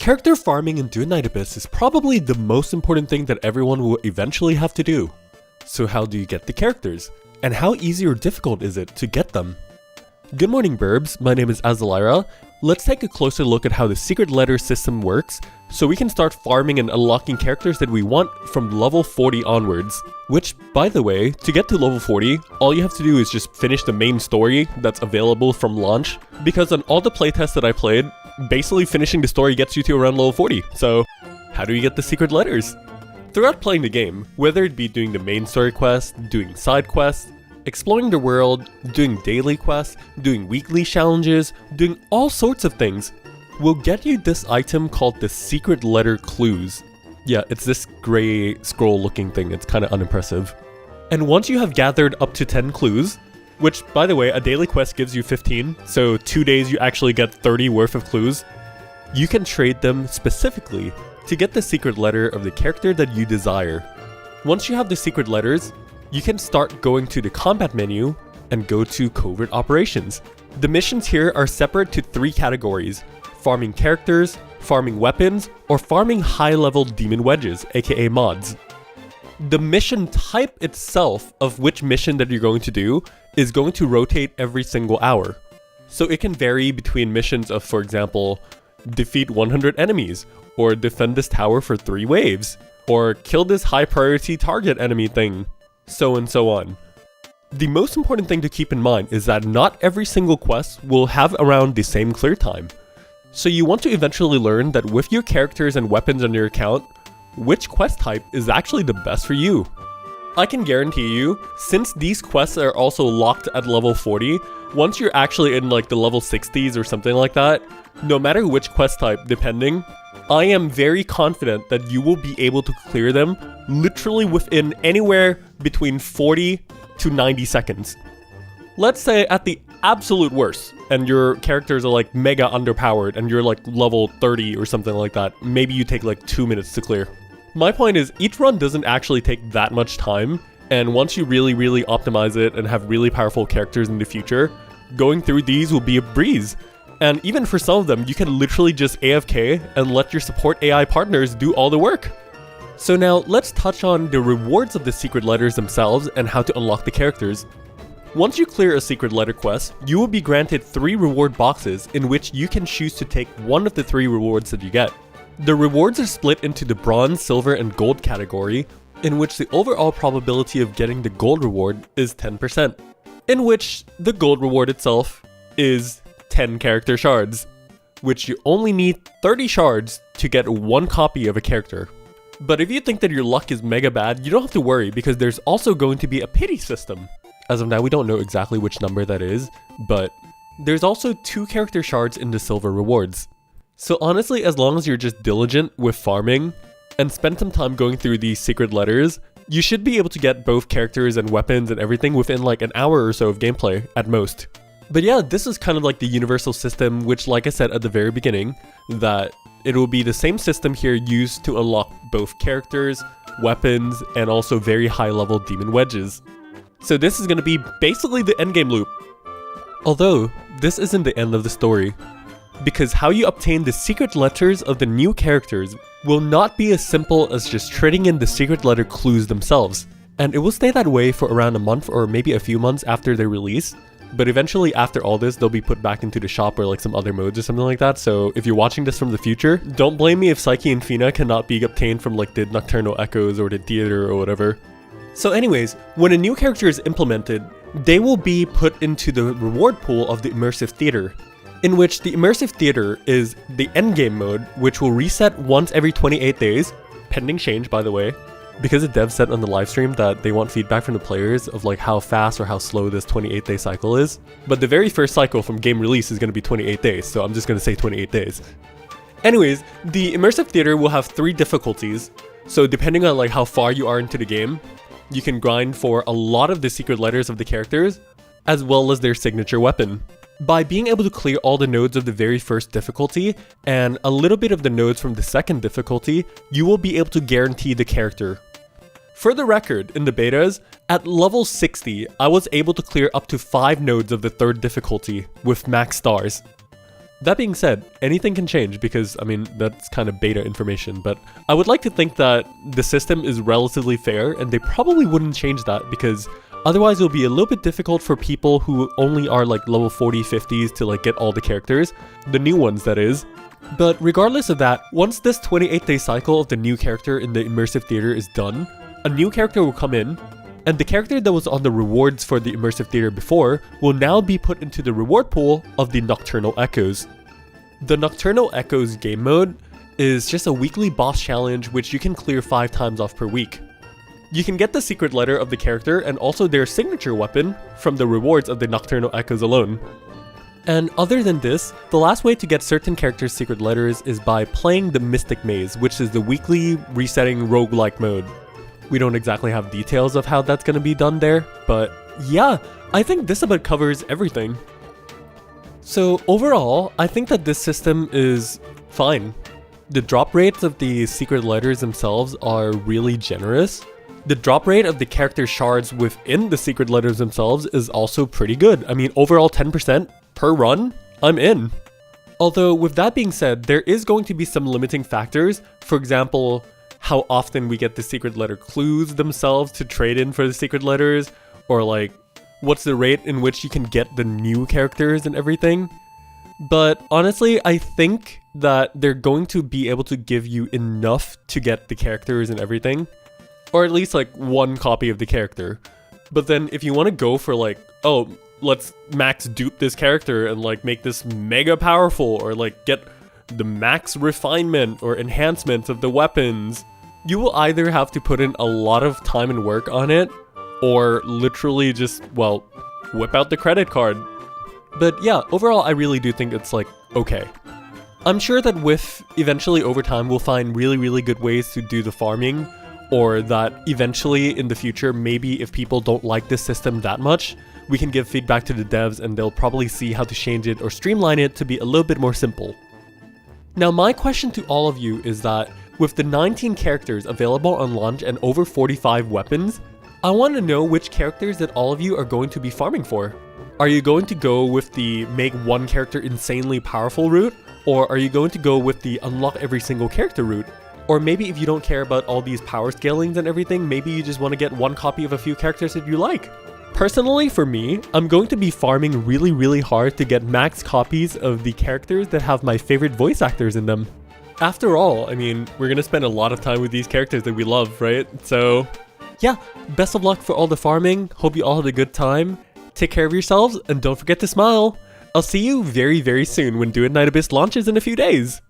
Character farming in Duet Night Abyss is probably the most important thing that everyone will eventually have to do. So how do you get the characters? And how easy or difficult is it to get them? Good morning, Burbs. My name is Azalira. Let's take a closer look at how the secret letter system works so we can start farming and unlocking characters that we want from level 40 onwards. Which, by the way, to get to level 40, all you have to do is just finish the main story that's available from launch, because on all the playtests that I played, basically finishing the story gets you to around level 40. So, how do you get the secret letters? Throughout playing the game, whether it be doing the main story quest, doing side quests, exploring the world, doing daily quests, doing weekly challenges, doing all sorts of things, will get you this item called the secret letter clues. Yeah, it's this gray scroll looking thing, it's kind of unimpressive. And once you have gathered up to 10 clues, which by the way, a daily quest gives you 15, so 2 days you actually get 30 worth of clues, you can trade them specifically to get the secret letter of the character that you desire. Once you have the secret letters, you can start going to the combat menu and go to Covert operations. The missions here are separate to 3 categories: farming characters, farming weapons, or farming high-level demon wedges, aka mods. The mission type itself of which mission that you're going to do is going to rotate every single hour. So it can vary between missions of, for example, defeat 100 enemies, or defend this tower for 3 waves, or kill this high-priority target enemy thing, so and so on. The most important thing to keep in mind is that not every single quest will have around the same clear time. So you want to eventually learn that with your characters and weapons on your account, which quest type is actually the best for you. I can guarantee you, since these quests are also locked at level 40, once you're actually in like the level 60s or something like that, no matter which quest type depending, I am very confident that you will be able to clear them literally within anywhere between 40 to 90 seconds. Let's say at the absolute worst, and your characters are like mega underpowered and you're like level 30 or something like that, maybe you take like 2 minutes to clear. My point is, each run doesn't actually take that much time, and once you really optimize it and have really powerful characters in the future, going through these will be a breeze. And even for some of them, you can literally just AFK and let your support AI partners do all the work. So now let's touch on the rewards of the secret letters themselves and how to unlock the characters. Once you clear a secret letter quest, you will be granted 3 reward boxes in which you can choose to take one of the 3 rewards that you get. The rewards are split into the bronze, silver, and gold category, in which the overall probability of getting the gold reward is 10%, in which the gold reward itself is 10 character shards, which you only need 30 shards to get 1 copy of a character. But if you think that your luck is mega bad, you don't have to worry, because there's also going to be a pity system. As of now, we don't know exactly which number that is, but there's also 2 character shards in the silver rewards. So honestly, as long as you're just diligent with farming and spend some time going through these secret letters, you should be able to get both characters and weapons and everything within like an hour or so of gameplay at most. But yeah, this is kind of like the universal system, which, like I said at the very beginning, that it will be the same system here used to unlock both characters, weapons, and also very high level demon wedges. So this is going to be basically the endgame loop. Although, this isn't the end of the story, because how you obtain the secret letters of the new characters will not be as simple as just trading in the secret letter clues themselves, and it will stay that way for around a month or maybe a few months after their release, but eventually after all this they'll be put back into the shop or like some other modes or something like that. So if you're watching this from the future, don't blame me if Psyche and Fina cannot be obtained from like the Nocturnal Echoes or the theater or whatever. So anyways, when a new character is implemented, they will be put into the reward pool of the Immersive Theater, in which the Immersive Theater is the endgame mode, which will reset once every 28 days, pending change by the way, because the devs said on the livestream that they want feedback from the players of like how fast or how slow this 28-day cycle is. But the very first cycle from game release is going to be 28 days, so I'm just going to say 28 days. Anyways, the Immersive Theater will have 3 difficulties, so depending on like how far you are into the game, you can grind for a lot of the secret letters of the characters, as well as their signature weapon. By being able to clear all the nodes of the very first difficulty, and a little bit of the nodes from the second difficulty, you will be able to guarantee the character. For the record, in the betas, at level 60, I was able to clear up to 5 nodes of the 3rd difficulty with max stars. That being said, anything can change because, I mean, that's kind of beta information, but I would like to think that the system is relatively fair and they probably wouldn't change that because otherwise it'll be a little bit difficult for people who only are like level 40, 50s to like get all the characters, the new ones that is. But regardless of that, once this 28-day cycle of the new character in the Immersive Theater is done, a new character will come in, and the character that was on the rewards for the Immersive Theater before will now be put into the reward pool of the Nocturnal Echoes. The Nocturnal Echoes game mode is just a weekly boss challenge which you can clear 5 times off per week. You can get the secret letter of the character and also their signature weapon from the rewards of the Nocturnal Echoes alone. And other than this, the last way to get certain characters' secret letters is by playing the Mystic Maze, which is the weekly resetting roguelike mode. We don't exactly have details of how that's going to be done there, but yeah, I think this about covers everything. So overall, I think that this system is fine. The drop rates of the secret letters themselves are really generous. The drop rate of the character shards within the secret letters themselves is also pretty good. I mean, overall 10% per run, I'm in. Although with that being said, there is going to be some limiting factors. For example, how often we get the secret letter clues themselves to trade in for the secret letters, or like what's the rate in which you can get the new characters and everything. But honestly, I think that they're going to be able to give you enough to get the characters and everything, or at least like one copy of the character. But then if you want to go for like, oh, let's max dupe this character and like make this mega powerful, or like get the max refinement or enhancement of the weapons, you will either have to put in a lot of time and work on it, or literally just, well, whip out the credit card. But yeah, overall I really do think it's like, okay. I'm sure that with eventually over time we'll find really good ways to do the farming, or that eventually in the future, maybe if people don't like this system that much, we can give feedback to the devs and they'll probably see how to change it or streamline it to be a little bit more simple. Now my question to all of you is that with the 19 characters available on launch and over 45 weapons, I want to know which characters that all of you are going to be farming for. Are you going to go with the make one character insanely powerful route? Or are you going to go with the unlock every single character route? Or maybe if you don't care about all these power scalings and everything, maybe you just want to get one copy of a few characters that you like. Personally, for me, I'm going to be farming really hard to get max copies of the characters that have my favorite voice actors in them. After all, I mean, we're gonna spend a lot of time with these characters that we love, right? So yeah, best of luck for all the farming. Hope you all had a good time. Take care of yourselves and don't forget to smile. I'll see you very soon when Duet Night Abyss launches in a few days.